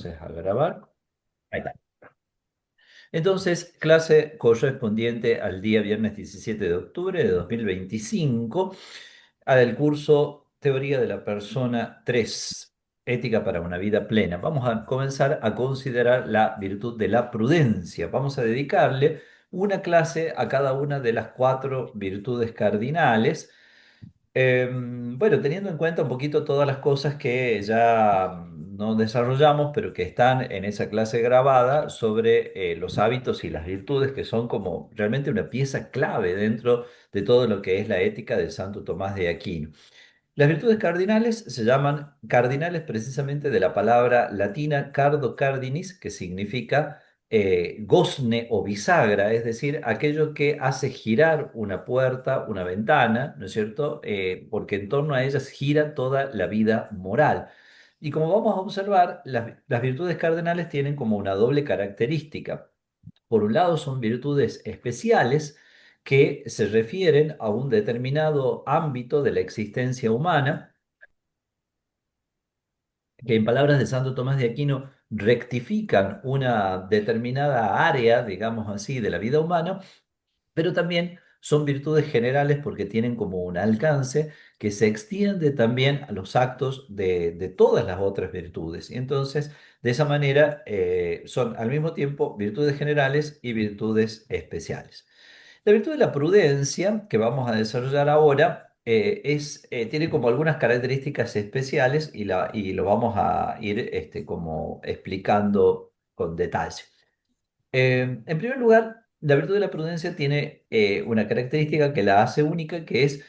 entonces a grabar. Ahí está. Entonces, clase correspondiente al día viernes 17 de octubre de 2025, al curso Teoría de la Persona 3, Ética para una vida plena. Vamos a comenzar a considerar la virtud de la prudencia. Vamos a dedicarle una clase a cada una de las cuatro virtudes cardinales. Bueno, teniendo en cuenta un poquito todas las cosas que ya no desarrollamos, pero que están en esa clase grabada sobre los hábitos y las virtudes, que son como realmente una pieza clave dentro de todo lo que es la ética de Santo Tomás de Aquino. Las virtudes cardinales se llaman cardinales precisamente de la palabra latina cardo cardinis, que significa gozne o bisagra, es decir, aquello que hace girar una puerta, una ventana, ¿no es cierto? Porque en torno a ellas gira toda la vida moral. Y como vamos a observar, las virtudes cardinales tienen como una doble característica. Por un lado, son virtudes especiales que se refieren a un determinado ámbito de la existencia humana, que en palabras de Santo Tomás de Aquino rectifican una determinada área, digamos así, de la vida humana, pero también son virtudes generales porque tienen como un alcance que se extiende también a los actos de todas las otras virtudes. Y entonces, de esa manera, son al mismo tiempo virtudes generales y virtudes especiales. La virtud de la prudencia, que vamos a desarrollar ahora, tiene como algunas características especiales y lo vamos a ir como explicando con detalle. En primer lugar, la virtud de la prudencia tiene una característica que la hace única, que es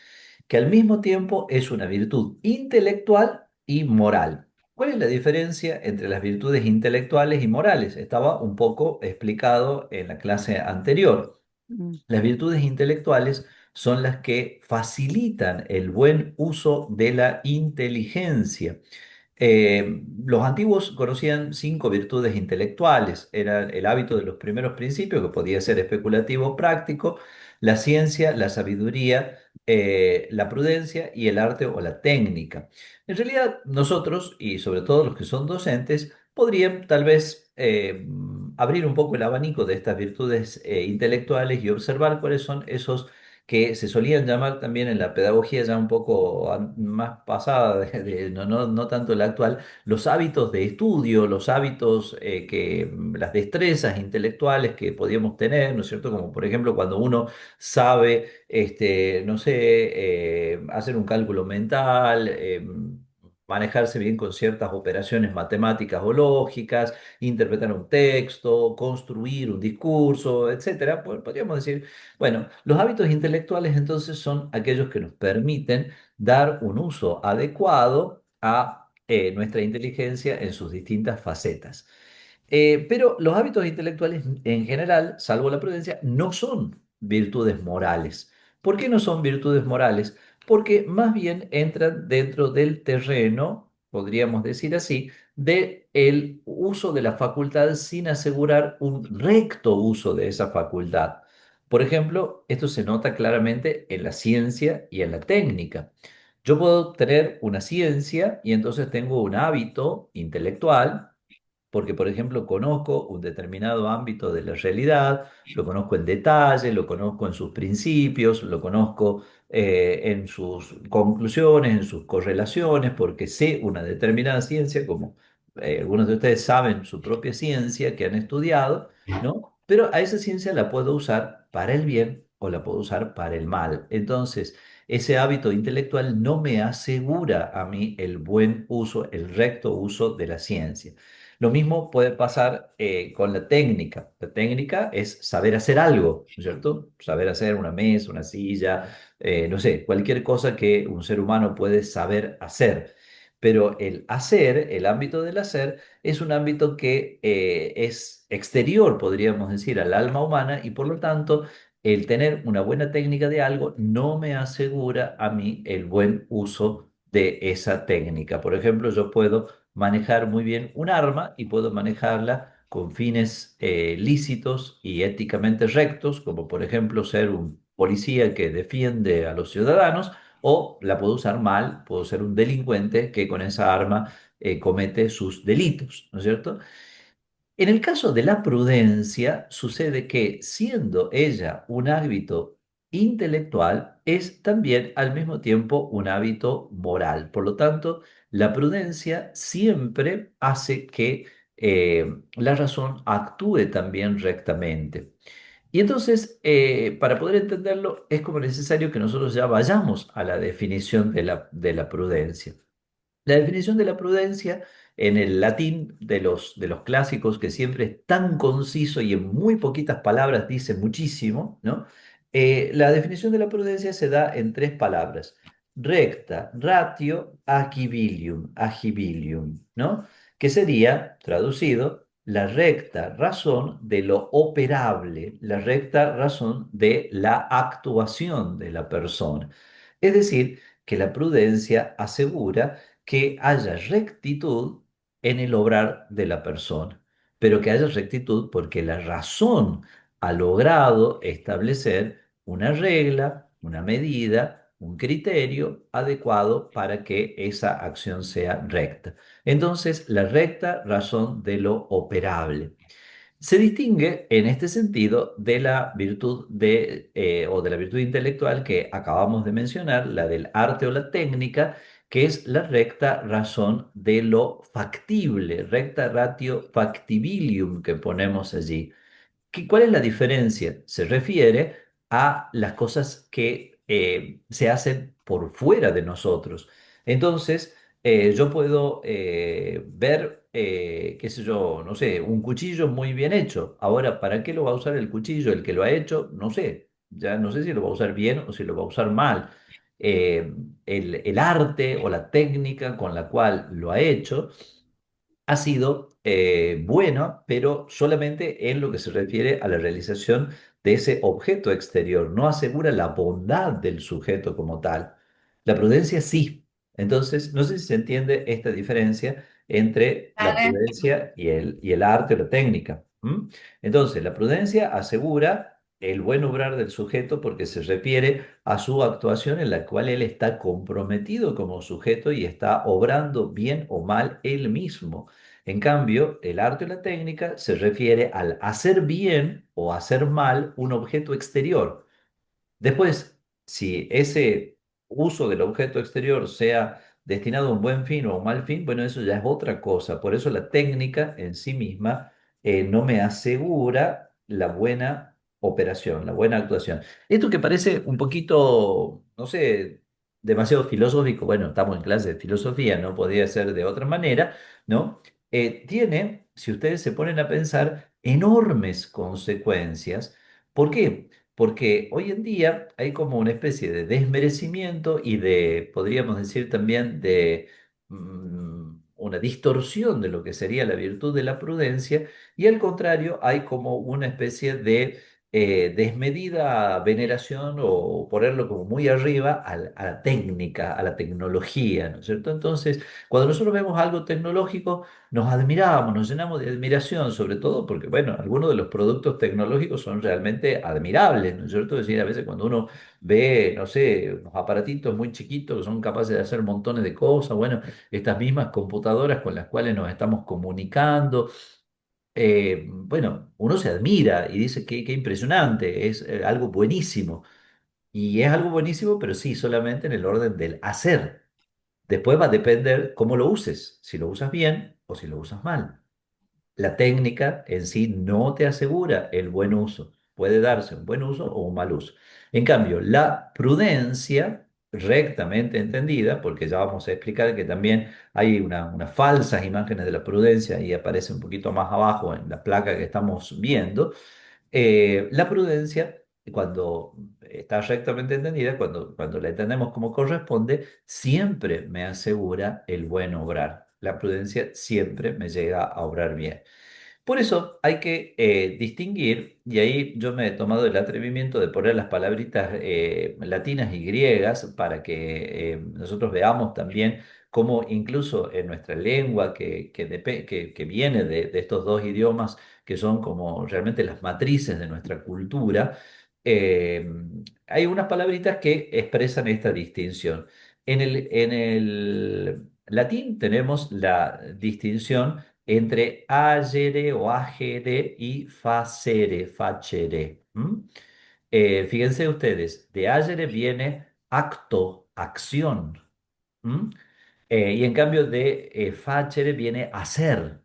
que al mismo tiempo es una virtud intelectual y moral. ¿Cuál es la diferencia entre las virtudes intelectuales y morales? Estaba un poco explicado en la clase anterior. Mm, Las virtudes intelectuales son las que facilitan el buen uso de la inteligencia. Los antiguos conocían cinco virtudes intelectuales. Era el hábito de los primeros principios, que podía ser especulativo práctico, la ciencia, la sabiduría, la prudencia y el arte o la técnica. En realidad, nosotros, y sobre todo los que son docentes, podrían tal vez abrir un poco el abanico de estas virtudes intelectuales y observar cuáles son esos que se solían llamar también en la pedagogía ya un poco más pasada, no tanto la actual, los hábitos de estudio, los hábitos las destrezas intelectuales que podíamos tener, ¿no es cierto? Como por ejemplo cuando uno sabe, no sé, hacer un cálculo mental, manejarse bien con ciertas operaciones matemáticas o lógicas, interpretar un texto, construir un discurso, etcétera. Podríamos decir, bueno, los hábitos intelectuales entonces son aquellos que nos permiten dar un uso adecuado a nuestra inteligencia en sus distintas facetas. Pero los hábitos intelectuales en general, salvo la prudencia, no son virtudes morales. ¿Por qué no son virtudes morales? Porque más bien entran dentro del terreno, podríamos decir así, de el uso de la facultad sin asegurar un recto uso de esa facultad. Por ejemplo, esto se nota claramente en la ciencia y en la técnica. Yo puedo tener una ciencia y entonces tengo un hábito intelectual porque, por ejemplo, conozco un determinado ámbito de la realidad, lo conozco en detalle, lo conozco en sus principios, lo conozco en sus conclusiones, en sus correlaciones, porque sé una determinada ciencia, como algunos de ustedes saben su propia ciencia que han estudiado, ¿no? Pero a esa ciencia la puedo usar para el bien o la puedo usar para el mal. Entonces, ese hábito intelectual no me asegura a mí el buen uso, el recto uso de la ciencia. Lo mismo puede pasar con la técnica. La técnica es saber hacer algo, ¿no es cierto? Saber hacer una mesa, una silla, no sé, cualquier cosa que un ser humano puede saber hacer. Pero el hacer, el ámbito del hacer, es un ámbito que es exterior, podríamos decir, al alma humana y por lo tanto el tener una buena técnica de algo no me asegura a mí el buen uso de esa técnica. Por ejemplo, yo puedo manejar muy bien un arma y puedo manejarla con fines lícitos y éticamente rectos, como por ejemplo ser un policía que defiende a los ciudadanos, o la puedo usar mal, puedo ser un delincuente que con esa arma comete sus delitos, ¿no es cierto? En el caso de la prudencia, sucede que siendo ella un hábito intelectual, es también al mismo tiempo un hábito moral. Por lo tanto, la prudencia siempre hace que la razón actúe también rectamente. Y entonces, para poder entenderlo, es como necesario que nosotros ya vayamos a la definición de la prudencia. La definición de la prudencia en el latín de los clásicos, que siempre es tan conciso y en muy poquitas palabras dice muchísimo, ¿no? La definición de la prudencia se da en tres palabras: recta, ratio, agibilium, ¿no? Que sería, traducido, la recta razón de lo operable, la recta razón de la actuación de la persona. Es decir, que la prudencia asegura que haya rectitud en el obrar de la persona, pero que haya rectitud porque la razón ha logrado establecer una regla, una medida, un criterio adecuado para que esa acción sea recta. Entonces, la recta razón de lo operable. Se distingue en este sentido de la virtud o de la virtud intelectual que acabamos de mencionar, la del arte o la técnica, que es la recta razón de lo factible, recta ratio factibilium que ponemos allí. ¿Cuál es la diferencia? Se refiere a las cosas que se hacen por fuera de nosotros. Entonces, yo puedo ver, qué sé yo, no sé, un cuchillo muy bien hecho. Ahora, ¿para qué lo va a usar el cuchillo? El que lo ha hecho, no sé. Ya no sé si lo va a usar bien o si lo va a usar mal. Eh, el arte o la técnica con la cual lo ha hecho ha sido bueno, pero solamente en lo que se refiere a la realización de ese objeto exterior. No asegura la bondad del sujeto como tal. La prudencia sí. Entonces, no sé si se entiende esta diferencia entre la Vale. prudencia y el arte o la técnica. ¿M? Entonces, la prudencia asegura el buen obrar del sujeto porque se refiere a su actuación en la cual él está comprometido como sujeto y está obrando bien o mal él mismo. En cambio, el arte o la técnica se refiere al hacer bien o hacer mal un objeto exterior. Después, si ese uso del objeto exterior sea destinado a un buen fin o a un mal fin, bueno, eso ya es otra cosa. Por eso la técnica en sí misma no me asegura la buena operación, la buena actuación. Esto que parece un poquito, no sé, demasiado filosófico, bueno, estamos en clase de filosofía, no podría ser de otra manera, ¿no? Tiene, si ustedes se ponen a pensar, enormes consecuencias. ¿Por qué? Porque hoy en día hay como una especie de desmerecimiento y de, podríamos decir también, de una distorsión de lo que sería la virtud de la prudencia, y al contrario hay como una especie de desmedida veneración o ponerlo como muy arriba a la técnica, a la tecnología, ¿no es cierto? Entonces, cuando nosotros vemos algo tecnológico, nos admiramos, nos llenamos de admiración, sobre todo porque, bueno, algunos de los productos tecnológicos son realmente admirables, ¿no es cierto? Es decir, a veces cuando uno ve, no sé, unos aparatitos muy chiquitos que son capaces de hacer montones de cosas, bueno, estas mismas computadoras con las cuales nos estamos comunicando, bueno, uno se admira y dice que qué impresionante, es algo buenísimo. Y es algo buenísimo, pero sí, solamente en el orden del hacer. Después va a depender cómo lo uses, si lo usas bien o si lo usas mal. La técnica en sí no te asegura el buen uso. Puede darse un buen uso o un mal uso. En cambio, la prudencia, rectamente entendida, porque ya vamos a explicar que también hay unas falsas imágenes de la prudencia y aparece un poquito más abajo en la placa que estamos viendo, la prudencia, cuando está rectamente entendida, cuando la entendemos como corresponde, siempre me asegura el buen obrar. La prudencia siempre me llega a obrar bien. Por eso hay que distinguir, y ahí yo me he tomado el atrevimiento de poner las palabritas latinas y griegas para que nosotros veamos también cómo incluso en nuestra lengua, que viene de estos dos idiomas, que son como realmente las matrices de nuestra cultura, eh, hay unas palabritas que expresan esta distinción. En el latín tenemos la distinción entre agere o agere y facere, facere. Fíjense ustedes, de agere viene acto, acción. ¿M? Y en cambio de facere viene hacer.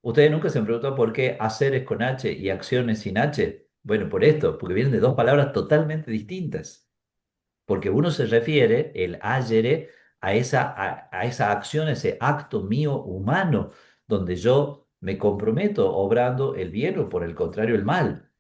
Ustedes nunca se han preguntado por qué hacer es con H y acción es sin H. Bueno, por esto, porque vienen de dos palabras totalmente distintas. Porque uno se refiere, el ayere, a esa acción, ese acto mío humano, donde yo me comprometo obrando el bien o por el contrario el mal.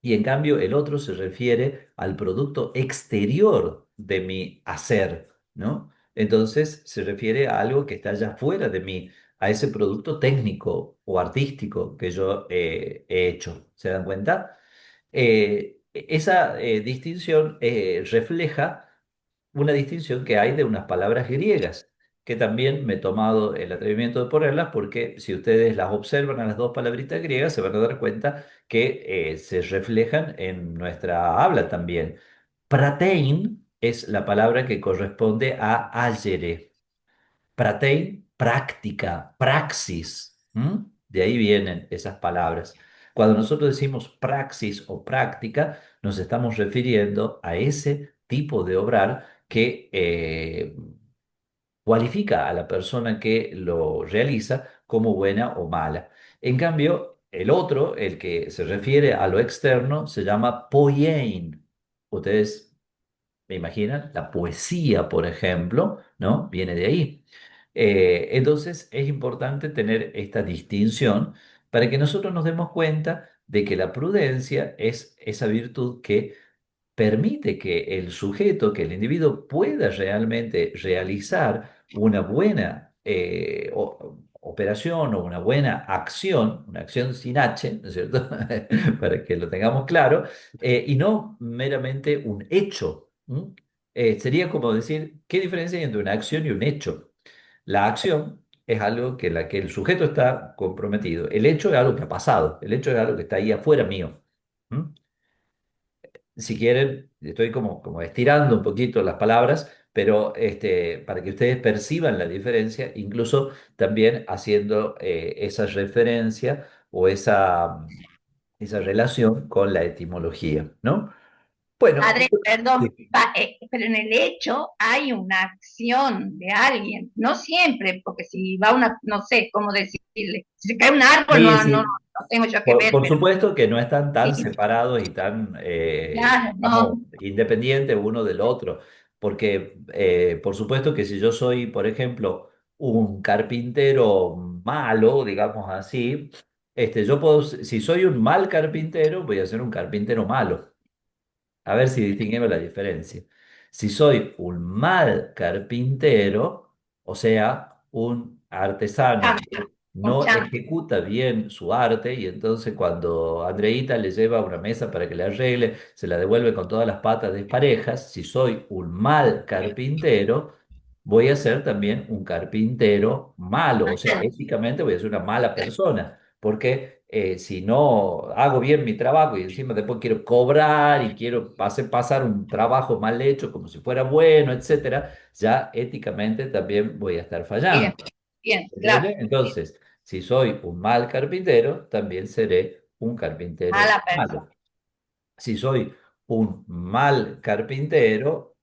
Y en cambio el otro se refiere al producto exterior de mi hacer, ¿no? Entonces se refiere a algo que está allá fuera de mí, a ese producto técnico o artístico que yo he hecho. ¿Se dan cuenta? Esa distinción refleja una distinción que hay de unas palabras griegas, que también me he tomado el atrevimiento de ponerlas porque si ustedes las observan a las dos palabritas griegas se van a dar cuenta que se reflejan en nuestra habla también. Pratein es la palabra que corresponde a agere. Pratein, práctica, praxis. De ahí vienen esas palabras. Cuando nosotros decimos praxis o práctica, nos estamos refiriendo a ese tipo de obrar que cualifica a la persona que lo realiza como buena o mala. En cambio, el otro, el que se refiere a lo externo, se llama poiein. Ustedes me imaginan, la poesía, por ejemplo, ¿no? Viene de ahí. Entonces es importante tener esta distinción para que nosotros nos demos cuenta de que la prudencia es esa virtud que permite que el sujeto, que el individuo pueda realmente realizar una buena operación o una buena acción, una acción sin H, ¿no es cierto? Para que lo tengamos claro, y no meramente un hecho. Sería como decir, ¿qué diferencia hay entre una acción y un hecho? La acción es algo que la que el sujeto está comprometido. El hecho es algo que ha pasado. El hecho es algo que está ahí afuera mío. ¿Mm? Si quieren, estoy como estirando un poquito las palabras, pero para que ustedes perciban la diferencia, incluso también haciendo esa referencia o esa relación con la etimología, ¿no? Bueno, Padre, perdón, sí, pero en el hecho hay una acción de alguien, no siempre, porque si va una, no sé cómo decirle, si se cae un árbol, sí, no sí. tengo yo que Por, ver, por pero supuesto que no están tan sí, separados y tan, claro, digamos, no, independientes uno del otro, porque por supuesto que si yo soy, por ejemplo, un carpintero malo, digamos así, yo puedo, si soy un mal carpintero, voy a ser un carpintero malo. A ver si distinguimos la diferencia. Si soy un mal carpintero, o sea, un artesano chanta, que un no chanta, ejecuta bien su arte y entonces cuando Andreita le lleva una mesa para que le arregle, se la devuelve con todas las patas desparejas, si soy un mal carpintero, voy a ser también un carpintero malo, o sea, éticamente voy a ser una mala persona porque si no hago bien mi trabajo y encima después quiero cobrar y quiero pasar un trabajo mal hecho como si fuera bueno, etcétera, ya éticamente también voy a estar bien, fallando. bien, claro, ¿Entiende? Entonces, si soy un mal carpintero, también seré un carpintero mala persona, malo. Si soy un mal carpintero,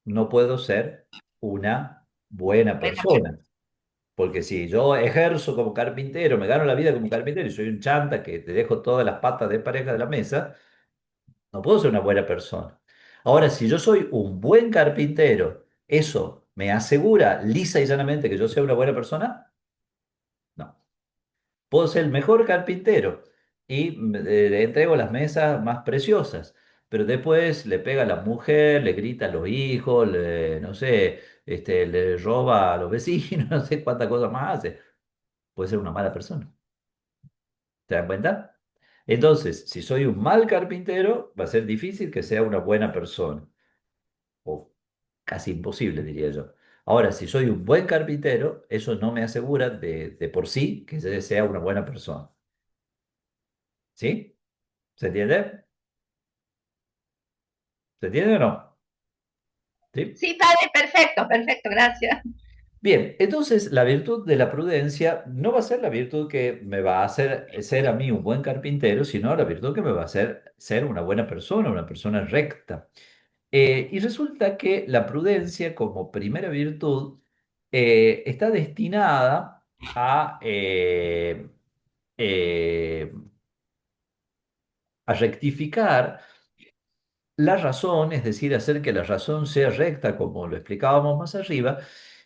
no puedo ser una buena buena persona. Porque si yo ejerzo como carpintero, me gano la vida como carpintero y soy un chanta que te dejo todas las patas de pareja de la mesa, no puedo ser una buena persona. Ahora, si yo soy un buen carpintero, ¿eso me asegura lisa y llanamente que yo sea una buena persona? No. Puedo ser el mejor carpintero y le entrego las mesas más preciosas, pero después le pega a la mujer, le grita a los hijos, no sé, le roba a los vecinos, no sé cuántas cosas más hace. Puede ser una mala persona. ¿Te das cuenta? Entonces, si soy un mal carpintero, va a ser difícil que sea una buena persona, o casi imposible, diría yo. Ahora, si soy un buen carpintero, eso no me asegura de por sí que yo sea una buena persona. ¿Sí? ¿Se entiende? ¿Se entiende o no? ¿Sí? sí, padre, perfecto, perfecto, gracias. Bien, entonces la virtud de la prudencia no va a ser la virtud que me va a hacer ser a mí un buen carpintero, sino la virtud que me va a hacer ser una persona recta. Y resulta que la prudencia como primera virtud está destinada eh, a rectificar la razón, es decir, hacer que la razón sea recta, como lo explicábamos más arriba,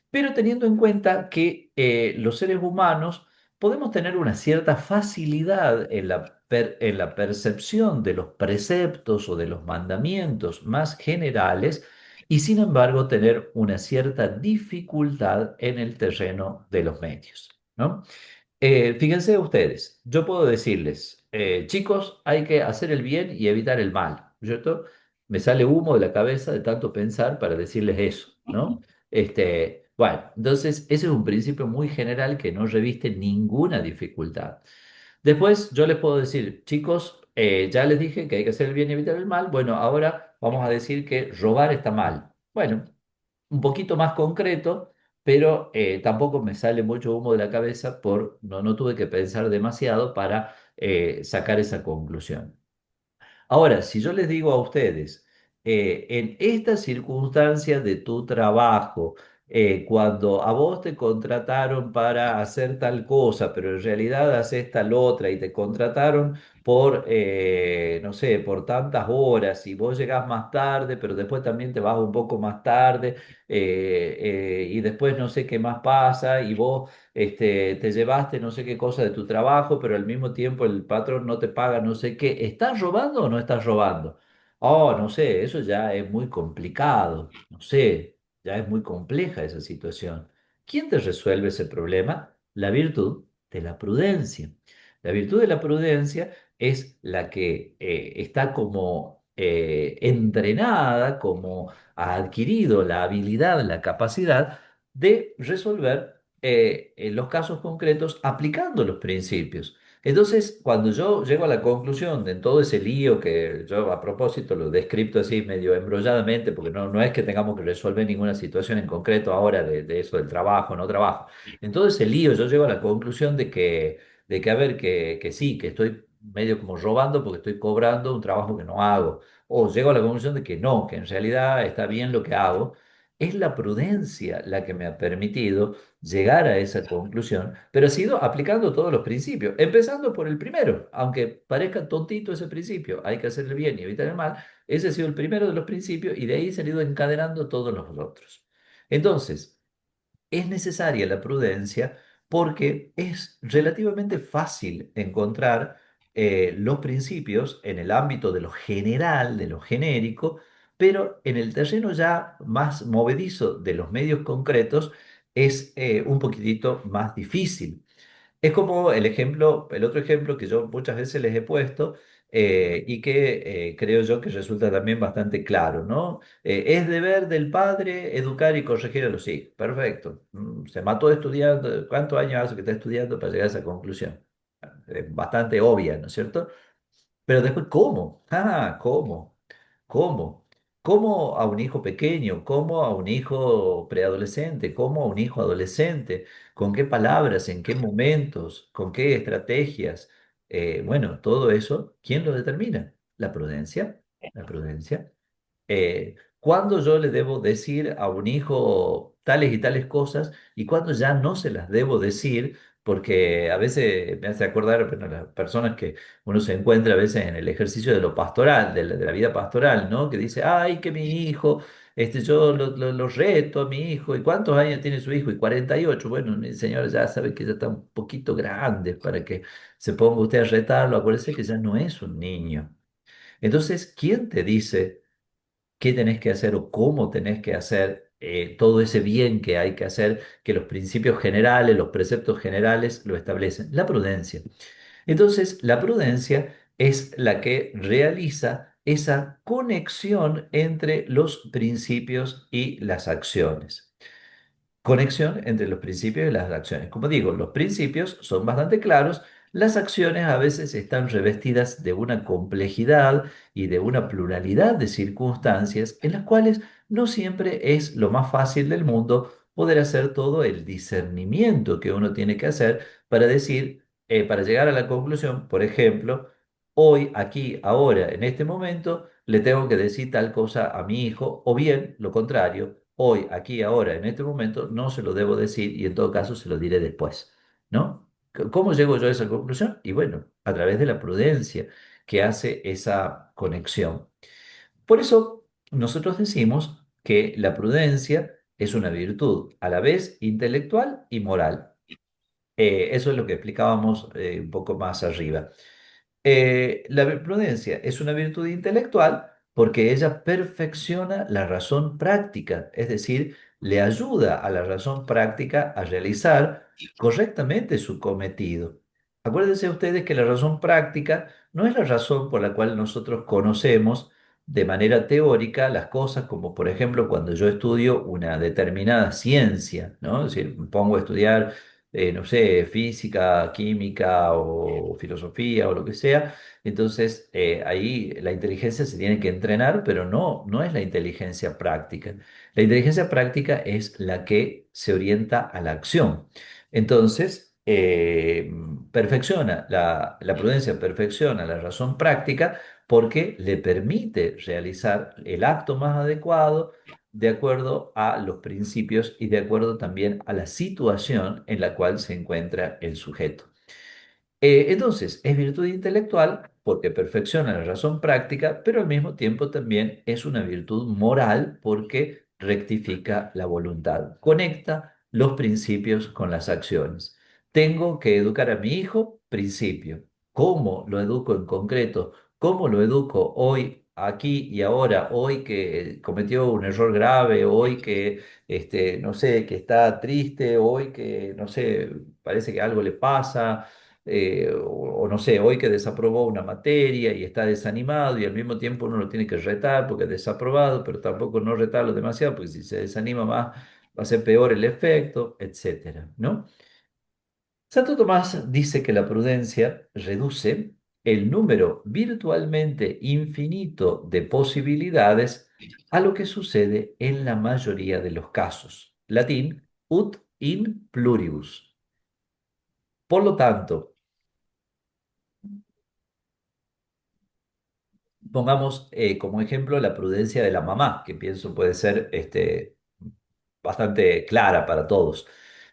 pero teniendo en cuenta que los seres humanos podemos tener una cierta facilidad en en la percepción de los preceptos o de los mandamientos más generales y sin embargo tener una cierta dificultad en el terreno de los medios, ¿no? Fíjense ustedes, yo puedo decirles, chicos, hay que hacer el bien y evitar el mal, ¿cierto? Me sale humo de la cabeza de tanto pensar para decirles eso, ¿no? Bueno, entonces ese es un principio muy general que no reviste ninguna dificultad. Después yo les puedo decir, chicos, ya les dije que hay que hacer el bien y evitar el mal, bueno, ahora vamos a decir que robar está mal. Bueno, un poquito más concreto, pero tampoco me sale mucho humo de la cabeza no tuve que pensar demasiado para sacar esa conclusión. Ahora, si yo les digo a ustedes, en estas circunstancias de tu trabajo, cuando a vos te contrataron para hacer tal cosa, pero en realidad haces tal otra y te contrataron no sé, por tantas horas y vos llegás más tarde, pero después también te vas un poco más tarde y después no sé qué más pasa y vos te llevaste no sé qué cosa de tu trabajo, pero al mismo tiempo el patrón no te paga no sé qué. ¿Estás robando o no estás robando? Oh, no sé, eso ya es muy complicado, no sé, ya es muy compleja esa situación. ¿Quién te resuelve ese problema? La virtud de la prudencia. La virtud de la prudencia es la que está como entrenada, como ha adquirido la habilidad, la capacidad de resolver en los casos concretos aplicando los principios. Entonces, cuando yo llego a la conclusión de en todo ese lío que yo a propósito lo he descrito así medio embrolladamente, porque no es que tengamos que resolver ninguna situación en concreto ahora de eso del trabajo, no trabajo. En todo ese lío yo llego a la conclusión de que a ver, que sí, que estoy medio como robando porque estoy cobrando un trabajo que no hago. O llego a la conclusión de que no, que en realidad está bien lo que hago. Es la prudencia la que me ha permitido llegar a esa conclusión, pero ha sido aplicando todos los principios, empezando por el primero, aunque parezca tontito ese principio, hay que hacer el bien y evitar el mal, ese ha sido el primero de los principios y de ahí se han ido encadenando todos los otros. Entonces, es necesaria la prudencia porque es relativamente fácil encontrar los principios en el ámbito de lo general, de lo genérico, pero en el terreno ya más movedizo de los medios concretos es un poquitito más difícil. Es como el otro ejemplo que yo muchas veces les he puesto y que creo yo que resulta también bastante claro, ¿no? Es deber del padre educar y corregir a los hijos. Perfecto. Se mató estudiando. ¿Cuántos años hace que está estudiando para llegar a esa conclusión? Es bastante obvia, ¿no es cierto? Pero después, ¿cómo? Ah, ¿cómo? ¿Cómo? ¿Cómo a un hijo pequeño? ¿Cómo a un hijo preadolescente? ¿Cómo a un hijo adolescente? ¿Con qué palabras? ¿En qué momentos? ¿Con qué estrategias? Bueno, todo eso, ¿quién lo determina? La prudencia. La prudencia. ¿Cuándo yo le debo decir a un hijo tales y tales cosas y cuándo ya no se las debo decir? Porque a veces me hace acordar, bueno, las personas que uno se encuentra a veces en el ejercicio de lo pastoral, de la vida pastoral, ¿no? Que dice, ay, que mi hijo, yo lo reto a mi hijo, ¿y cuántos años tiene su hijo? Y 48. Bueno, mi señora ya sabe que ya está un poquito grande para que se ponga usted a retarlo, acuérdese que ya no es un niño. Entonces, ¿quién te dice qué tenés que hacer o cómo tenés que hacer todo ese bien que hay que hacer, que los principios generales, los preceptos generales lo establecen? La prudencia. Entonces, la prudencia es la que realiza esa conexión entre los principios y las acciones. Conexión entre los principios y las acciones. Como digo, los principios son bastante claros, las acciones a veces están revestidas de una complejidad y de una pluralidad de circunstancias en las cuales no siempre es lo más fácil del mundo poder hacer todo el discernimiento que uno tiene que hacer para decir, para llegar a la conclusión, por ejemplo, hoy, aquí, ahora, en este momento, le tengo que decir tal cosa a mi hijo, o bien lo contrario, hoy, aquí, ahora, en este momento, no se lo debo decir y en todo caso se lo diré después, ¿no? ¿Cómo llego yo a esa conclusión? Y bueno, a través de la prudencia que hace esa conexión. Por eso, nosotros decimos que la prudencia es una virtud a la vez intelectual y moral. Eso es lo que explicábamos un poco más arriba. La prudencia es una virtud intelectual porque ella perfecciona la razón práctica, es decir, le ayuda a la razón práctica a realizar correctamente su cometido. Acuérdense ustedes que la razón práctica no es la razón por la cual nosotros conocemos de manera teórica las cosas, como por ejemplo cuando yo estudio una determinada ciencia, ¿no? Es decir, me pongo a estudiar no sé, física, química o filosofía o lo que sea. Entonces, ahí la inteligencia se tiene que entrenar, pero no es la inteligencia práctica. La inteligencia práctica es la que se orienta a la acción. Entonces, la prudencia perfecciona la razón práctica porque le permite realizar el acto más adecuado de acuerdo a los principios y de acuerdo también a la situación en la cual se encuentra el sujeto. Entonces, es virtud intelectual porque perfecciona la razón práctica, pero al mismo tiempo también es una virtud moral porque rectifica la voluntad, conecta los principios con las acciones. Tengo que educar a mi hijo, principio. ¿Cómo lo educo en concreto? ¿Cómo lo educo hoy, aquí y ahora? Hoy que cometió un error grave, hoy que, no sé, que está triste, hoy que, no sé, parece que algo le pasa o no sé, hoy que desaprobó una materia y está desanimado y al mismo tiempo uno lo tiene que retar porque es desaprobado, pero tampoco no retarlo demasiado porque si se desanima más va a ser peor el efecto, etcétera, ¿no? Santo Tomás dice que la prudencia reduce el número virtualmente infinito de posibilidades a lo que sucede en la mayoría de los casos. Latín, ut in pluribus. Por lo tanto, pongamos como ejemplo la prudencia de la mamá, que pienso puede ser bastante clara para todos,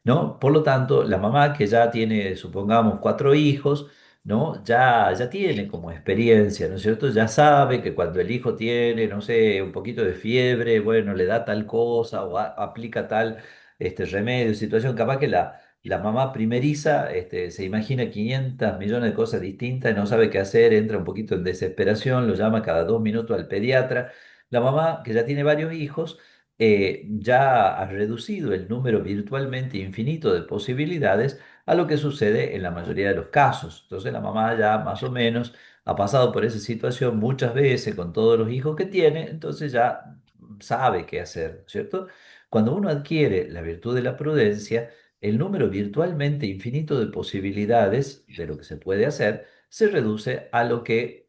¿no? Por lo tanto, la mamá que ya tiene, supongamos, 4 hijos, ¿no? Ya tiene como experiencia, ¿no es cierto? Ya sabe que cuando el hijo tiene, no sé, un poquito de fiebre, bueno, le da tal cosa o aplica tal remedio, situación, capaz que la mamá primeriza se imagina 500 millones de cosas distintas, no sabe qué hacer, entra un poquito en desesperación, lo llama cada 2 minutos al pediatra. La mamá, que ya tiene varios hijos, ya ha reducido el número virtualmente infinito de posibilidades a lo que sucede en la mayoría de los casos. Entonces la mamá ya más o menos ha pasado por esa situación muchas veces con todos los hijos que tiene, entonces ya sabe qué hacer, ¿cierto? Cuando uno adquiere la virtud de la prudencia, el número virtualmente infinito de posibilidades de lo que se puede hacer se reduce a lo que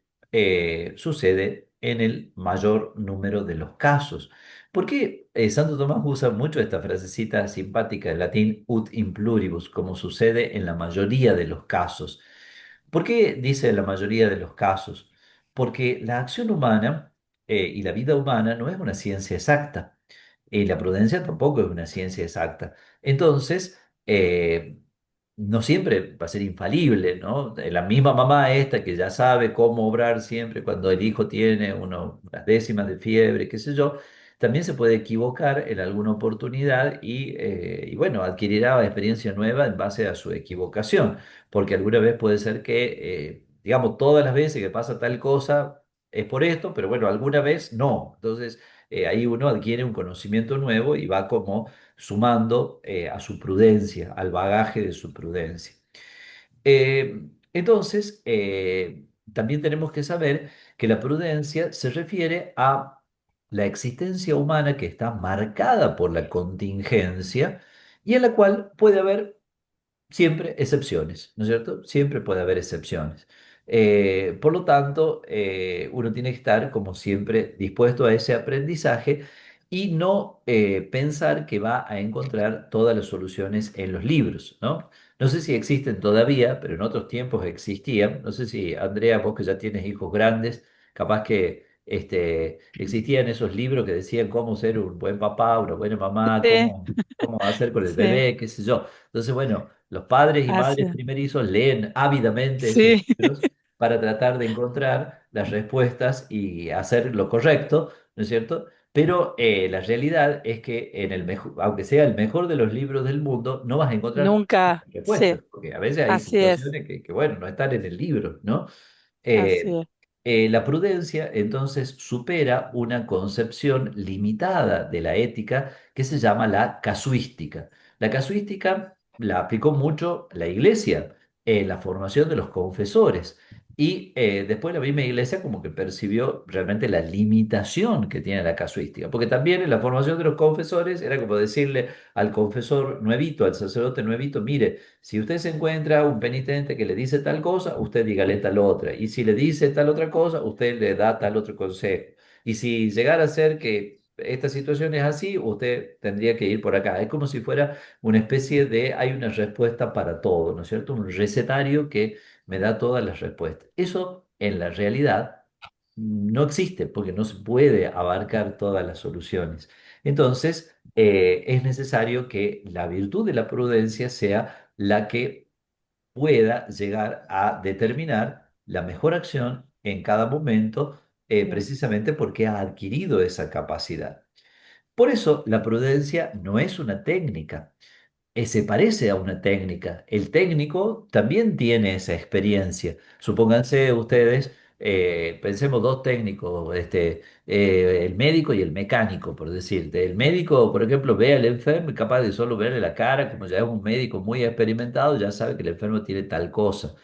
sucede en el mayor número de los casos. ¿Por qué Santo Tomás usa mucho esta frasecita simpática en latín ut in pluribus, como sucede en la mayoría de los casos? ¿Por qué dice la mayoría de los casos? Porque la acción humana y la vida humana no es una ciencia exacta. Y la prudencia tampoco es una ciencia exacta. Entonces, no siempre va a ser infalible, ¿no? La misma mamá esta que ya sabe cómo obrar siempre cuando el hijo tiene unas décimas de fiebre, qué sé yo, también se puede equivocar en alguna oportunidad y bueno, adquirirá experiencia nueva en base a su equivocación, porque alguna vez puede ser que, digamos, todas las veces que pasa tal cosa es por esto, pero bueno, alguna vez no. Entonces, ahí uno adquiere un conocimiento nuevo y va como sumando a su prudencia, al bagaje de su prudencia. Entonces, también tenemos que saber que la prudencia se refiere a la existencia humana que está marcada por la contingencia y en la cual puede haber siempre excepciones, ¿no es cierto? Siempre puede haber excepciones. Por lo tanto, uno tiene que estar, como siempre, dispuesto a ese aprendizaje y no pensar que va a encontrar todas las soluciones en los libros, ¿no? No sé si existen todavía, pero en otros tiempos existían. No sé si, Andrea, vos que ya tienes hijos grandes, capaz que existían esos libros que decían cómo ser un buen papá, una buena mamá, Sí, cómo hacer con el sí, bebé, qué sé yo. Entonces, bueno, los padres y así madres es. primerizos leen ávidamente esos Sí, libros para tratar de encontrar las respuestas y hacer lo correcto, ¿no es cierto? Pero la realidad es que aunque sea el mejor de los libros del mundo, no vas a encontrar nunca, sí, respuestas, porque a veces hay así es, situaciones bueno, no están en el libro, ¿no? así Eh, es. la prudencia entonces supera una concepción limitada de la ética que se llama la casuística. La casuística la aplicó mucho la Iglesia en la formación de los confesores y después la misma Iglesia como que percibió realmente la limitación que tiene la casuística, porque también en la formación de los confesores era como decirle al confesor nuevito, al sacerdote nuevito, mire, si usted se encuentra un penitente que le dice tal cosa, usted dígale tal otra. Y si le dice tal otra cosa, usted le da tal otro consejo. Y si llegara a ser que esta situación es así, usted tendría que ir por acá. Es como si fuera una especie de, hay una respuesta para todo, ¿no es cierto? Un recetario que me da todas las respuestas. Eso en la realidad no existe porque no se puede abarcar todas las soluciones. Entonces, es necesario que la virtud de la prudencia sea la que pueda llegar a determinar la mejor acción en cada momento, Sí, precisamente porque ha adquirido esa capacidad. Por eso, la prudencia no es una técnica, se parece a una técnica. El técnico también tiene esa experiencia. Supónganse ustedes, pensemos dos técnicos, el médico y el mecánico, por decirte. El médico, por ejemplo, ve al enfermo y capaz de solo verle la cara, como ya es un médico muy experimentado, ya sabe que el enfermo tiene tal cosa.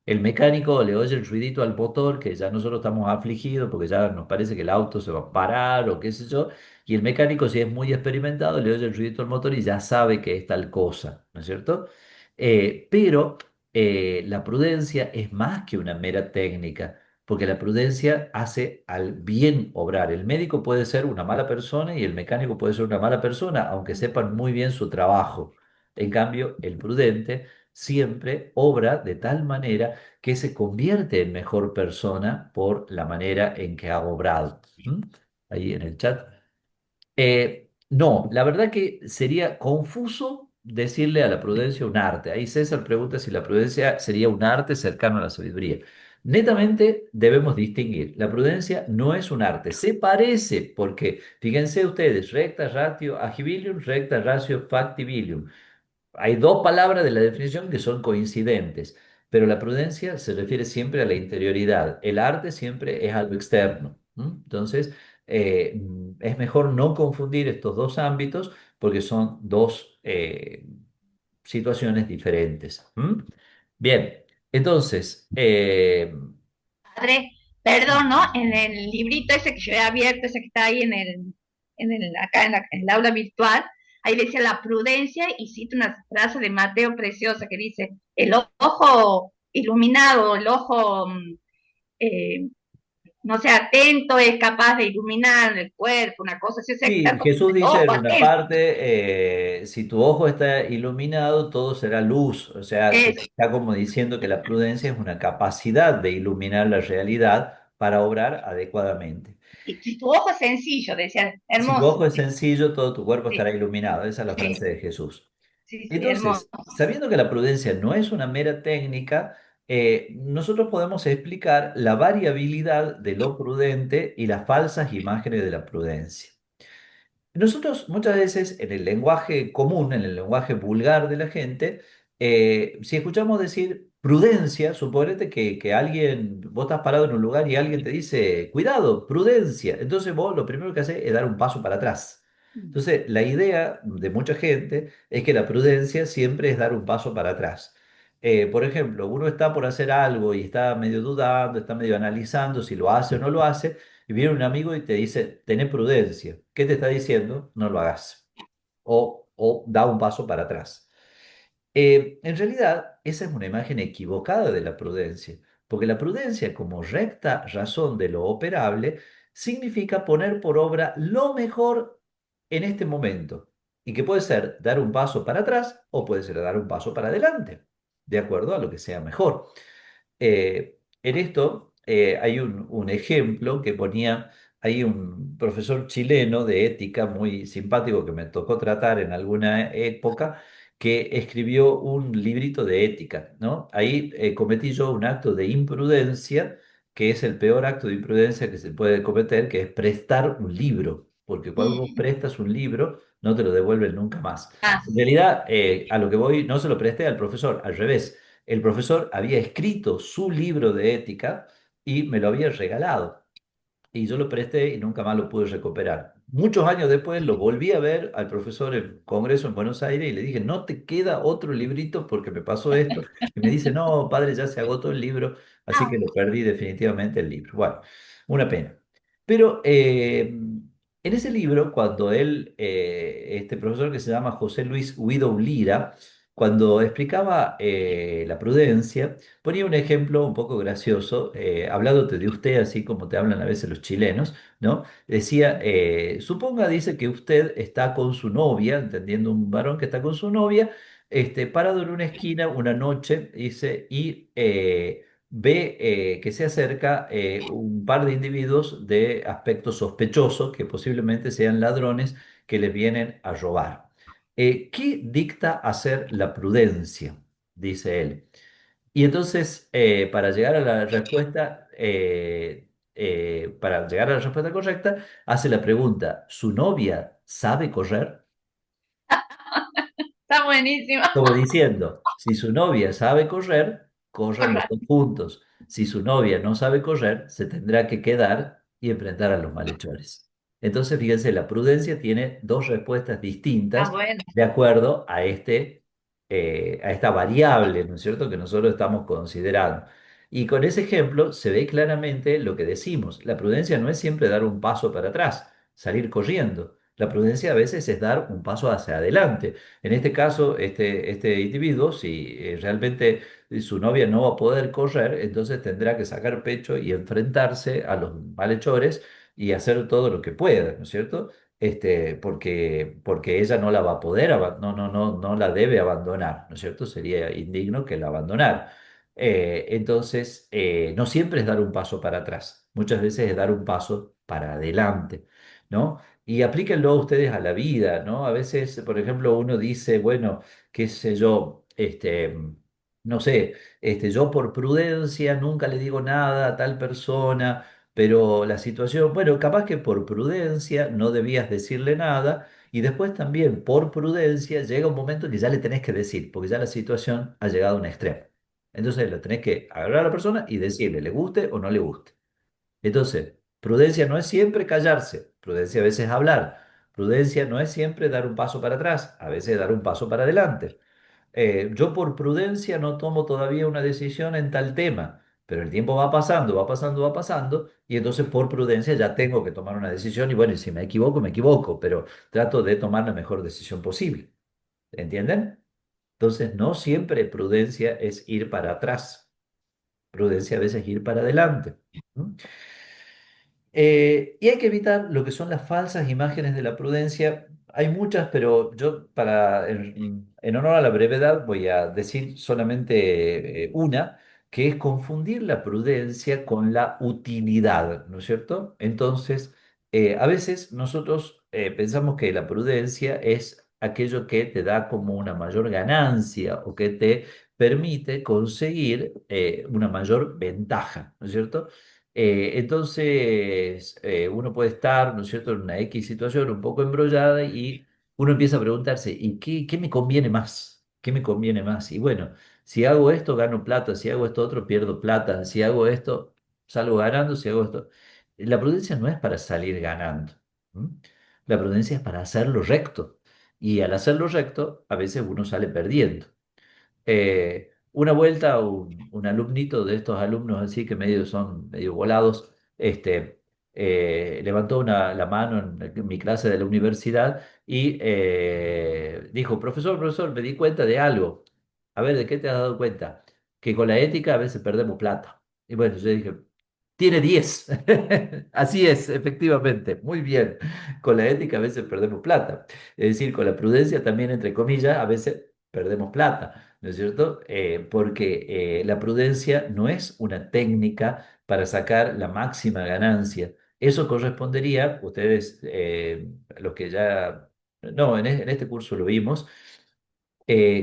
El mecánico le oye el ruidito al motor, que ya nosotros estamos afligidos porque ya nos parece que el auto se va a parar o qué sé yo, y el mecánico, si es muy experimentado, le oye el ruidito al motor y ya sabe que es tal cosa, ¿no es cierto? Pero la prudencia es más que una mera técnica, porque la prudencia hace al bien obrar. El médico puede ser una mala persona y el mecánico puede ser una mala persona, aunque sepan muy bien su trabajo. En cambio, el prudente siempre obra de tal manera que se convierte en mejor persona por la manera en que ha obrado. ¿Mm? Ahí en el chat. No, la verdad que sería confuso decirle a la prudencia un arte. Ahí César pregunta si la prudencia sería un arte cercano a la sabiduría. Netamente debemos distinguir. La prudencia no es un arte. Se parece porque, fíjense ustedes, recta ratio agibilium, recta ratio factibilium. Hay dos palabras de la definición que son coincidentes, pero la prudencia se refiere siempre a la interioridad. El arte siempre es algo externo. Entonces, es mejor no confundir estos dos ámbitos porque son dos situaciones diferentes. Bien, entonces, Padre, perdón, ¿no? En el librito ese que yo he abierto, ese que está ahí acá en el aula virtual, ahí decía la prudencia y cita una frase de Mateo preciosa que dice, el ojo iluminado, el ojo, eh, no sé, atento es capaz de iluminar el cuerpo, una cosa así, o sea, que sí, está con Jesús el dice ojo en una atento. parte, si tu ojo está iluminado, todo será luz. O sea, que Es, está como diciendo que la prudencia es una capacidad de iluminar la realidad para obrar adecuadamente. y si tu ojo es sencillo, decía, Si tu hermoso, ojo es sencillo, todo tu cuerpo estará sí, iluminado. Esa es la frase sí, de Jesús. sí, sí, hermoso. Entonces, sabiendo que la prudencia no es una mera técnica, nosotros podemos explicar la variabilidad de lo prudente y las falsas imágenes de la prudencia. Nosotros muchas veces en el lenguaje común, en el lenguaje vulgar de la gente, si escuchamos decir prudencia, suponete que alguien, vos estás parado en un lugar y alguien te dice, cuidado, prudencia. Entonces vos lo primero que haces es dar un paso para atrás. Entonces la idea de mucha gente es que la prudencia siempre es dar un paso para atrás. Por ejemplo, uno está por hacer algo y está medio dudando, está medio analizando si lo hace o no lo hace. Y viene un amigo y te dice, tené prudencia. ¿Qué te está diciendo? No lo hagas. O da un paso para atrás. En realidad, esa es una imagen equivocada de la prudencia, porque la prudencia como recta razón de lo operable significa poner por obra lo mejor en este momento y que puede ser dar un paso para atrás o puede ser dar un paso para adelante, de acuerdo a lo que sea mejor. En esto hay un ejemplo que ponía ahí un profesor chileno de ética muy simpático que me tocó tratar en alguna época, que escribió un librito de ética, ¿no? Ahí cometí yo un acto de imprudencia, que es el peor acto de imprudencia que se puede cometer, que es prestar un libro, porque cuando vos Mm, prestas un libro, no te lo devuelven nunca más. ah, En realidad, a lo que voy, no se lo presté al profesor, al revés. El profesor había escrito su libro de ética y me lo había regalado. Y yo lo presté y nunca más lo pude recuperar. Muchos años después lo volví a ver al profesor en Congreso en Buenos Aires y le dije, ¿no te queda otro librito porque me pasó esto? Y me dice, no, padre, ya se agotó el libro, así que ah, lo perdí definitivamente el libro. Bueno, una pena. Pero en ese libro, cuando él, este profesor que se llama José Luis Guido Lira, cuando explicaba la prudencia, ponía un ejemplo un poco gracioso, hablándote de usted, así como te hablan a veces los chilenos, ¿no? Decía, suponga, dice que usted está con su novia, entendiendo un varón que está con su novia, parado en una esquina una noche, dice, y ve que se acerca un par de individuos de aspecto sospechoso, que posiblemente sean ladrones que le vienen a robar. ¿Qué dicta hacer la prudencia? Dice él. Y entonces, para llegar a la respuesta correcta, hace la pregunta, ¿su novia sabe correr? está buenísimo. Como diciendo, si su novia sabe correr, corran los Correcto. dos juntos. Si su novia no sabe correr, se tendrá que quedar y enfrentar a los malhechores. Entonces, fíjense, la prudencia tiene dos respuestas Está distintas bueno. de acuerdo a esta variable, ¿no es cierto?, que nosotros estamos considerando. Y con ese ejemplo se ve claramente lo que decimos. La prudencia no es siempre dar un paso para atrás, salir corriendo. La prudencia a veces es dar un paso hacia adelante. En este caso, este individuo, si realmente su novia no va a poder correr, entonces tendrá que sacar pecho y enfrentarse a los malhechores y hacer todo lo que pueda, ¿no es cierto? Porque ella no la va a poder, no la debe abandonar, ¿no es cierto? Sería indigno que la abandonara. Entonces, no siempre es dar un paso para atrás, muchas veces es dar un paso para adelante, ¿no? Y aplíquenlo ustedes a la vida, ¿no? A veces, por ejemplo, uno dice, bueno, qué sé yo, no sé, yo por prudencia nunca le digo nada a tal persona, pero la situación, bueno, capaz que por prudencia no debías decirle nada y después también por prudencia llega un momento que ya le tenés que decir, porque ya la situación ha llegado a un extremo. Entonces lo tenés que agarrar a la persona y decirle, le guste o no le guste. Entonces, prudencia no es siempre callarse, prudencia a veces es hablar, prudencia no es siempre dar un paso para atrás, a veces dar un paso para adelante. Yo por prudencia no tomo todavía una decisión en tal tema, pero el tiempo va pasando, va pasando, va pasando, y entonces por prudencia ya tengo que tomar una decisión y bueno, y si me equivoco, pero trato de tomar la mejor decisión posible. ¿Entienden? Entonces, no siempre prudencia es ir para atrás, prudencia a veces es ir para adelante. ¿Mm? Y hay que evitar lo que son las falsas imágenes de la prudencia. Hay muchas, pero yo en honor a la brevedad voy a decir solamente una, que es confundir la prudencia con la utilidad, ¿no es cierto? Entonces, a veces nosotros pensamos que la prudencia es aquello que te da como una mayor ganancia o que te permite conseguir una mayor ventaja, ¿no es cierto? Entonces, uno puede estar, ¿no es cierto?, en una X situación un poco embrollada y uno empieza a preguntarse, ¿y qué me conviene más? ¿Qué me conviene más? Y bueno, si hago esto, gano plata, si hago esto otro, pierdo plata, si hago esto, salgo ganando, si hago esto. La prudencia no es para salir ganando. ¿M? La prudencia es para hacerlo recto. Y al hacerlo recto, a veces uno sale perdiendo. Una vuelta, un alumnito de estos alumnos así que son medio volados, levantó la mano en mi clase de la universidad y dijo, profesor, me di cuenta de algo. A ver, ¿de qué te has dado cuenta? Que con la ética a veces perdemos plata. Y bueno, yo dije, Tiene 10. Así es, efectivamente. Muy bien. Con la ética a veces perdemos plata. Es decir, con la prudencia también, entre comillas, a veces perdemos plata, ¿no es cierto? Porque la prudencia no es una técnica para sacar la máxima ganancia. Eso correspondería, ustedes, los que ya, no, en este curso lo vimos,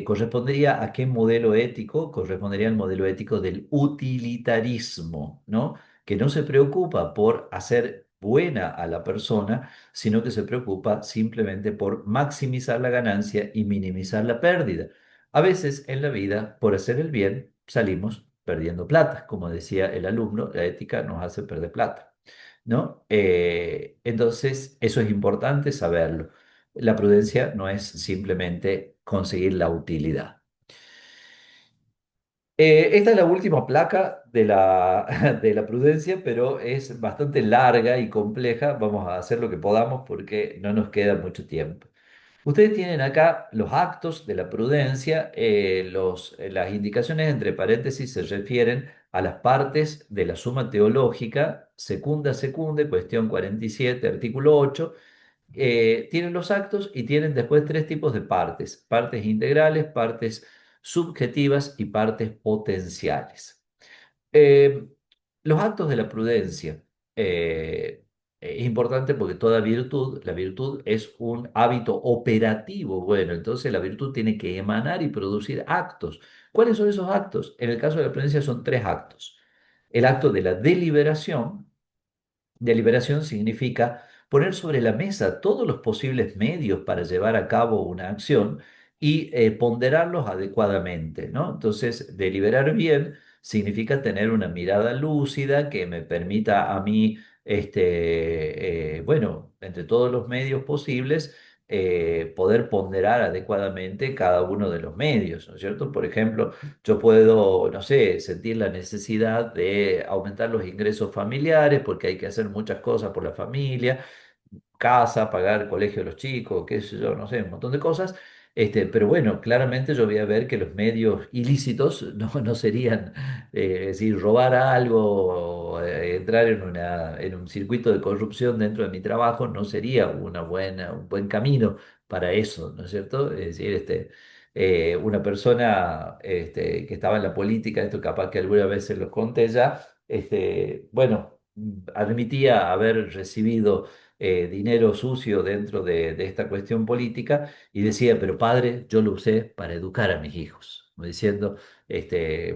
correspondería a qué modelo ético, correspondería al modelo ético del utilitarismo, ¿no? Que no se preocupa por hacer buena a la persona, sino que se preocupa simplemente por maximizar la ganancia y minimizar la pérdida. A veces en la vida, por hacer el bien, salimos perdiendo plata. Como decía el alumno, la ética nos hace perder plata, ¿no? Entonces, eso es importante saberlo. La prudencia no es simplemente conseguir la utilidad. Esta es la última placa de de la prudencia, pero es bastante larga y compleja. Vamos a hacer lo que podamos porque no nos queda mucho tiempo. Ustedes tienen acá los actos de la prudencia. Las indicaciones entre paréntesis se refieren a las partes de la suma teológica, secunda, secunde, cuestión 47, artículo 8. Tienen los actos y tienen después tres tipos de partes: partes integrales, partes subjetivas y partes potenciales. Eh, los actos de la prudencia. eh, es importante porque toda virtud, la virtud es un hábito operativo. Bueno, entonces la virtud tiene que emanar y producir actos. ¿Cuáles son esos actos? En el caso de la prudencia son tres actos. El acto de la deliberación. Deliberación significa poner sobre la mesa todos los posibles medios para llevar a cabo una acción y ponderarlos adecuadamente, ¿no? Entonces, deliberar bien significa tener una mirada lúcida que me permita a mí, bueno, entre todos los medios posibles, poder ponderar adecuadamente cada uno de los medios, ¿no es cierto? Por ejemplo, yo puedo, no sé, sentir la necesidad de aumentar los ingresos familiares porque hay que hacer muchas cosas por la familia, casa, pagar el colegio de los chicos, qué sé yo, no sé, un montón de cosas. Pero bueno, claramente yo voy a ver que los medios ilícitos no serían, es decir, robar algo, o, entrar en en un circuito de corrupción dentro de mi trabajo no sería un buen camino para eso, ¿no es cierto? Es decir, una persona que estaba en la política, esto capaz que alguna vez se los conté ya, bueno, admitía haber recibido dinero sucio dentro de esta cuestión política y decía, pero padre, yo lo usé para educar a mis hijos, como diciendo,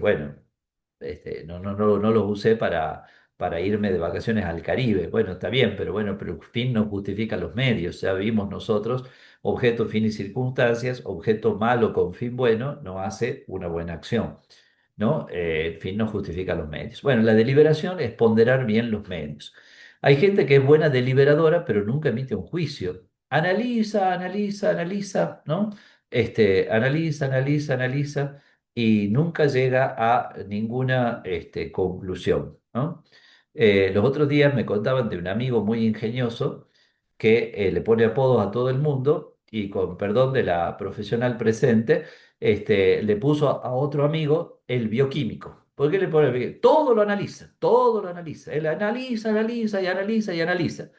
bueno, no los usé para irme de vacaciones al Caribe. Bueno, está bien, pero bueno, pero el fin no justifica los medios. Ya vimos nosotros, objeto, fin y circunstancias, objeto malo con fin bueno no hace una buena acción, ¿no? El fin no justifica los medios. Bueno, la deliberación es ponderar bien los medios. Hay gente que es buena deliberadora, pero nunca emite un juicio. Analiza, analiza, analiza, ¿no? Analiza, analiza, analiza y nunca llega a ninguna conclusión, ¿no? Los otros días me contaban de un amigo muy ingenioso que le pone apodos a todo el mundo y con perdón de la profesional presente, le puso a otro amigo el bioquímico. ¿Por qué le pone el bioquímico? Todo lo analiza, todo lo analiza. Él analiza, analiza y analiza y analiza.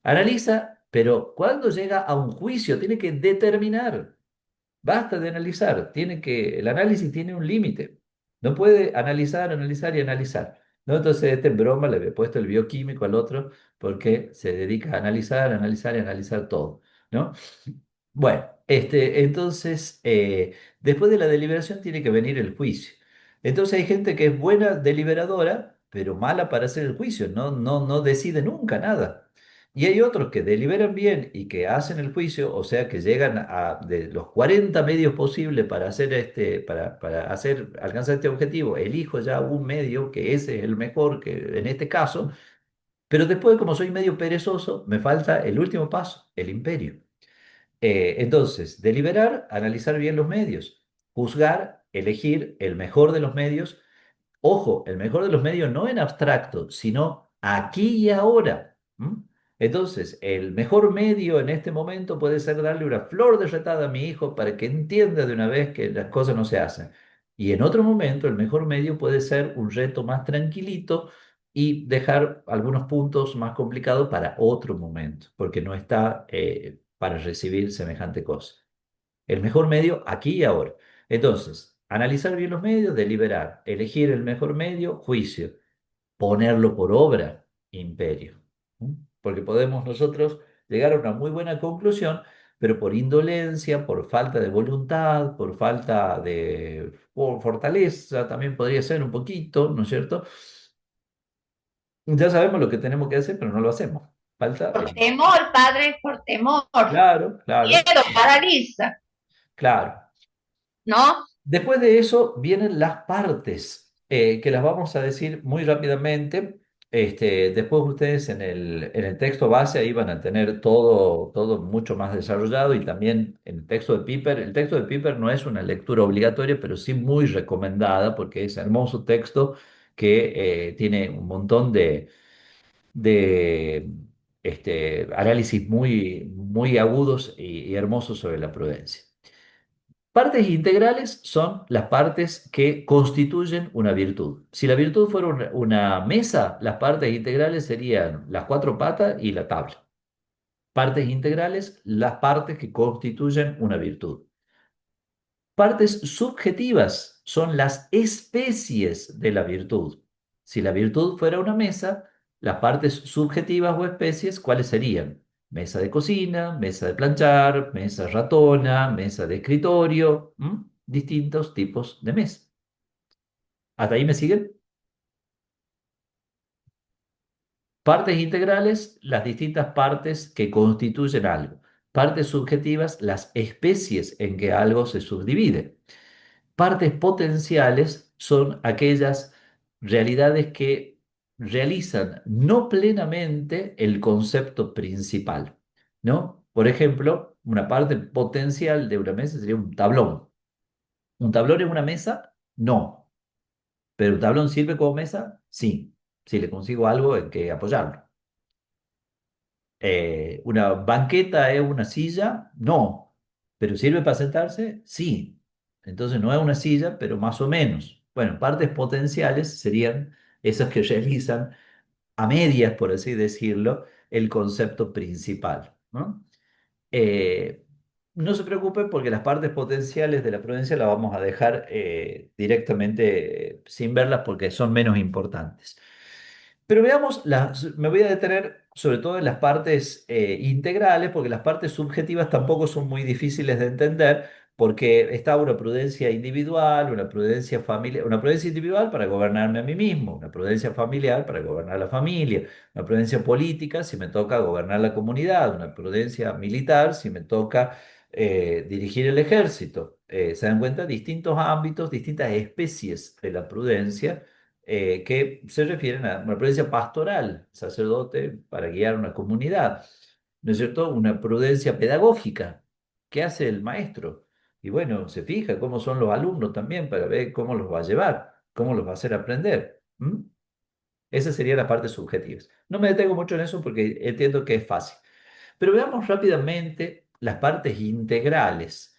Analiza, pero cuando llega a un juicio tiene que determinar. Basta de analizar, el análisis tiene un límite. No puede analizar, analizar y analizar. ¿No? Entonces, en broma le había puesto el bioquímico al otro porque se dedica a analizar, analizar y analizar todo, ¿no? Bueno, entonces, después de la deliberación tiene que venir el juicio. Entonces hay gente que es buena deliberadora, pero mala para hacer el juicio, no decide nunca nada. Y hay otros que deliberan bien y que hacen el juicio, o sea que llegan a de los 40 medios posibles para hacer para alcanzar este objetivo, elijo ya un medio que ese es el mejor que en este caso, pero después, como soy medio perezoso, me falta el último paso, el imperio. Entonces, deliberar, analizar bien los medios, juzgar, elegir el mejor de los medios. Ojo, el mejor de los medios no en abstracto, sino aquí y ahora. ¿M? Entonces, el mejor medio en este momento puede ser darle una flor de retada a mi hijo para que entienda de una vez que las cosas no se hacen. Y en otro momento, el mejor medio puede ser un reto más tranquilito y dejar algunos puntos más complicados para otro momento, porque no está para recibir semejante cosa. El mejor medio aquí y ahora. Entonces, analizar bien los medios, deliberar, elegir el mejor medio, juicio, ponerlo por obra, imperio. ¿Mm? Porque podemos nosotros llegar a una muy buena conclusión, pero por indolencia, por falta de voluntad, por falta de por fortaleza, también podría ser un poquito, ¿no es cierto? Ya sabemos lo que tenemos que hacer, pero no lo hacemos. Falta Por el... temor, padre, por temor. Claro, claro, Miedo paraliza, claro. ¿no? Después de eso vienen las partes, que las vamos a decir muy rápidamente. Después ustedes en el texto base ahí van a tener todo, todo mucho más desarrollado y también en el texto de Piper. El texto de Piper no es una lectura obligatoria, pero sí muy recomendada porque es hermoso texto que tiene un montón de análisis muy, muy agudos y hermosos sobre la prudencia. Partes integrales son las partes que constituyen una virtud. Si la virtud fuera una mesa, las partes integrales serían las cuatro patas y la tabla. Partes integrales, las partes que constituyen una virtud. Partes subjetivas son las especies de la virtud. Si la virtud fuera una mesa, las partes subjetivas o especies, ¿cuáles serían? Mesa de cocina, mesa de planchar, mesa ratona, mesa de escritorio, ¿m? Distintos tipos de mesa. ¿Hasta ahí me siguen? Partes integrales, las distintas partes que constituyen algo. Partes subjetivas, las especies en que algo se subdivide. Partes potenciales son aquellas realidades que realizan no plenamente el concepto principal, ¿no? Por ejemplo, una parte potencial de una mesa sería un tablón. ¿Un tablón es una mesa? No. ¿Pero un tablón sirve como mesa? Sí, si le consigo algo en que apoyarlo. ¿Una banqueta es una silla? No. ¿Pero sirve para sentarse? Sí. Entonces no es una silla, pero más o menos. Bueno, partes potenciales serían esas que realizan a medias, por así decirlo, el concepto principal, ¿no? Eh, no se preocupe porque las partes potenciales de la prudencia las vamos a dejar directamente sin verlas porque son menos importantes. Pero veamos, me voy a detener sobre todo en las partes integrales, porque las partes subjetivas tampoco son muy difíciles de entender, porque está una prudencia individual, una prudencia familiar, una prudencia individual para gobernarme a mí mismo, una prudencia familiar para gobernar la familia, una prudencia política si me toca gobernar la comunidad, una prudencia militar si me toca dirigir el ejército. ¿Se dan cuenta? Distintos ámbitos, distintas especies de la prudencia que se refieren a una prudencia pastoral, sacerdote para guiar una comunidad, ¿no es cierto? Una prudencia pedagógica. ¿Qué hace el maestro? Y bueno, se fija cómo son los alumnos también para ver cómo los va a llevar, cómo los va a hacer aprender. ¿M? Esa sería la parte subjetiva. No me detengo mucho en eso porque entiendo que es fácil. Pero veamos rápidamente las partes integrales.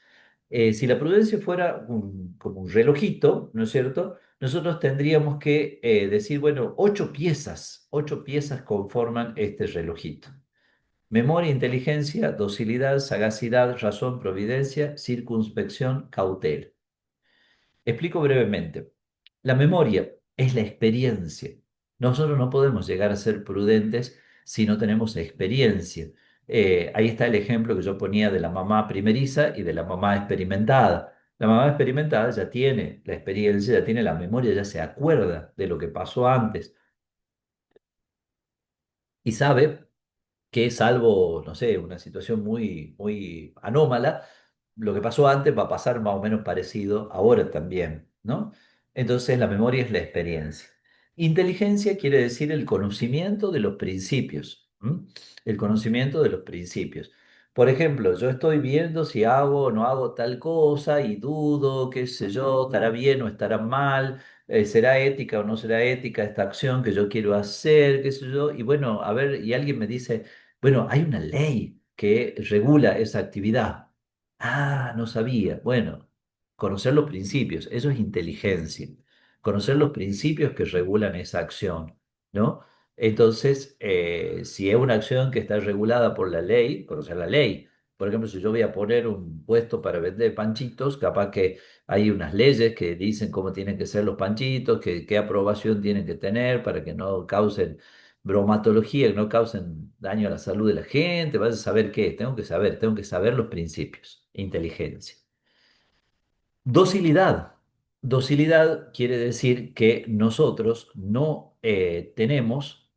Si la prudencia fuera como un relojito, ¿no es cierto? Nosotros tendríamos que decir, bueno, ocho piezas conforman este relojito. Memoria, inteligencia, docilidad, sagacidad, razón, providencia, circunspección, cautela. Explico brevemente. La memoria es la experiencia. Nosotros no podemos llegar a ser prudentes si no tenemos experiencia. Ahí está el ejemplo que yo ponía de la mamá primeriza y de la mamá experimentada. La mamá experimentada ya tiene la experiencia, ya tiene la memoria, ya se acuerda de lo que pasó antes y sabe que salvo, no sé, una situación muy, muy anómala, lo que pasó antes va a pasar más o menos parecido ahora también, ¿no? Entonces la memoria es la experiencia. Inteligencia quiere decir el conocimiento de los principios, ¿m? El conocimiento de los principios. Por ejemplo, yo estoy viendo si hago o no hago tal cosa y dudo, qué sé yo, estará bien o estará mal, será ética o no será ética esta acción que yo quiero hacer, qué sé yo, y bueno, a ver, y alguien me dice, bueno, hay una ley que regula esa actividad. Ah, no sabía. Bueno, conocer los principios, eso es inteligencia. Conocer los principios que regulan esa acción. ¿no? Entonces, si es una acción que está regulada por la ley, conocer la ley. Por ejemplo, si yo voy a poner un puesto para vender panchitos, capaz que hay unas leyes que dicen cómo tienen que ser los panchitos, qué aprobación tienen que tener para que no causen bromatología, que no causen daño a la salud de la gente. Vas a saber qué, tengo que saber los principios. Inteligencia. Docilidad. Docilidad quiere decir que nosotros no tenemos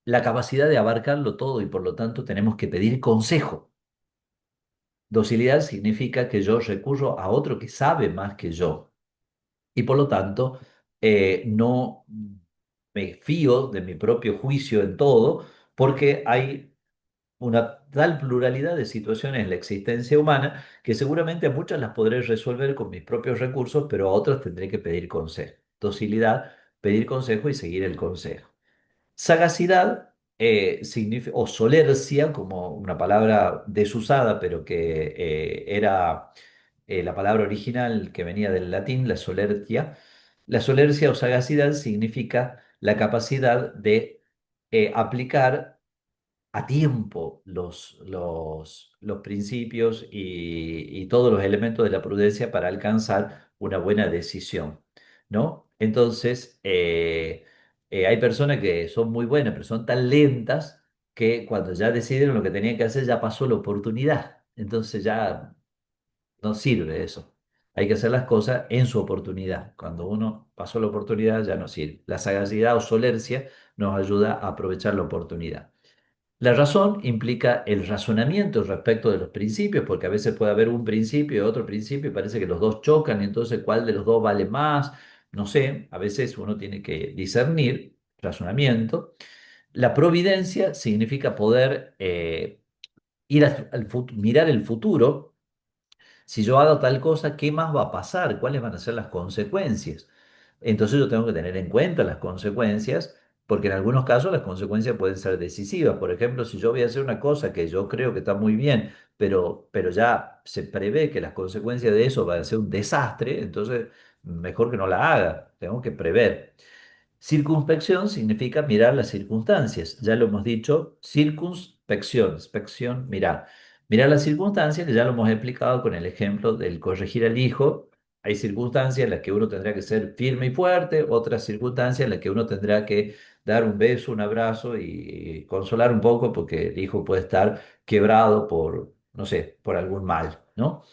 la capacidad de abarcarlo todo y por lo tanto tenemos que pedir consejo. Docilidad significa que yo recurro a otro que sabe más que yo y por lo tanto no me fío de mi propio juicio en todo porque hay una tal pluralidad de situaciones en la existencia humana que seguramente a muchas las podré resolver con mis propios recursos, pero a otras tendré que pedir consejo. Docilidad, pedir consejo y seguir el consejo. Sagacidad o solercia, como una palabra desusada, pero que era la palabra original que venía del latín, la solertia. La solercia o sagacidad significa la capacidad de aplicar a tiempo los principios y todos los elementos de la prudencia para alcanzar una buena decisión, ¿no? Entonces, hay personas que son muy buenas, pero son tan lentas que cuando ya decidieron lo que tenían que hacer, ya pasó la oportunidad. Entonces ya no sirve eso. Hay que hacer las cosas en su oportunidad. Cuando uno pasó la oportunidad, ya no sirve. La sagacidad o solercia nos ayuda a aprovechar la oportunidad. La razón implica el razonamiento respecto de los principios, porque a veces puede haber un principio y otro principio y parece que los dos chocan, y entonces ¿cuál de los dos vale más? No sé, a veces uno tiene que discernir, razonamiento. La providencia significa poder mirar el futuro. Si yo hago tal cosa, ¿qué más va a pasar? ¿Cuáles van a ser las consecuencias? Entonces yo tengo que tener en cuenta las consecuencias, porque en algunos casos las consecuencias pueden ser decisivas. Por ejemplo, si yo voy a hacer una cosa que yo creo que está muy bien, pero ya se prevé que las consecuencias de eso van a ser un desastre, entonces mejor que no la haga. Tengo que prever. Circunspección significa mirar las circunstancias. Ya lo hemos dicho, circunspección, inspección, mirar. Mirar las circunstancias, que ya lo hemos explicado con el ejemplo del corregir al hijo. Hay circunstancias en las que uno tendrá que ser firme y fuerte, otras circunstancias en las que uno tendrá que dar un beso, un abrazo y consolar un poco porque el hijo puede estar quebrado por, no sé, por algún mal, ¿no?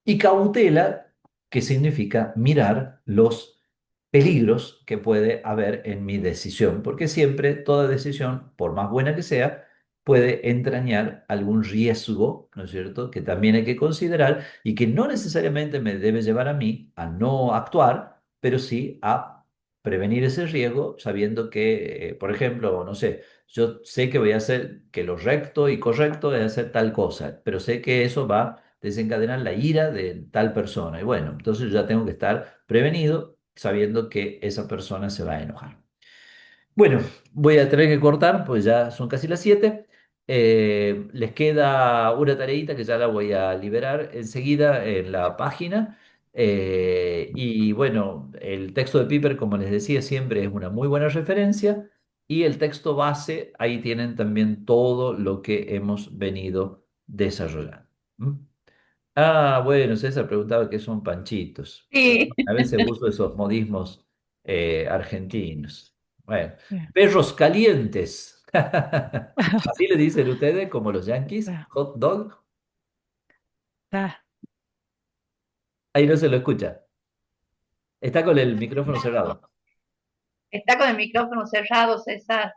Y cautela, que significa mirar los peligros que puede haber en mi decisión, porque siempre toda decisión, por más buena que sea, puede entrañar algún riesgo, ¿no es cierto?, que también hay que considerar y que no necesariamente me debe llevar a mí a no actuar, pero sí a prevenir ese riesgo sabiendo que, por ejemplo, no sé, yo sé que voy a hacer que lo recto y correcto es hacer tal cosa, pero sé que eso va a desencadenar la ira de tal persona. Y bueno, entonces yo ya tengo que estar prevenido sabiendo que esa persona se va a enojar. Bueno, voy a tener que cortar, pues ya son casi las 7. Les queda una tareita que ya la voy a liberar enseguida en la página. Y bueno, el texto de Piper, como les decía, siempre es una muy buena referencia. Y el texto base, ahí tienen también todo lo que hemos venido desarrollando. ¿Mm? Ah, bueno, César preguntaba qué son panchitos. Sí. A veces uso esos modismos argentinos. Bueno, Bien. perros calientes. Así le dicen ustedes, como los yanquis, Ah, hot dog. ah, Ahí no se lo escucha. Está con el micrófono cerrado. Está con el micrófono cerrado, César.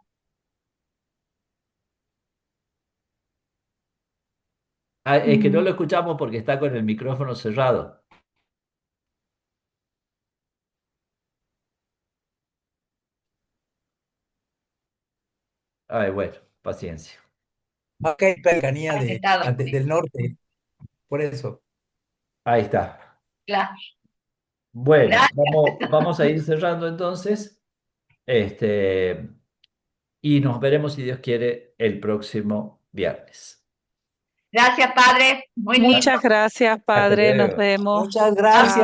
Ah, es que no mm, lo escuchamos porque está con el micrófono cerrado. Ay, bueno, paciencia. Acá hay cercanía Ha intentado, sí, del norte, por eso. Ahí está. claro. Bueno, Gracias. vamos a ir cerrando entonces. Este, y nos veremos, si Dios quiere, el próximo viernes. Gracias, padre. Muy lindo. muchas gracias, Hasta padre. Nos luego. vemos. Muchas Chao. gracias.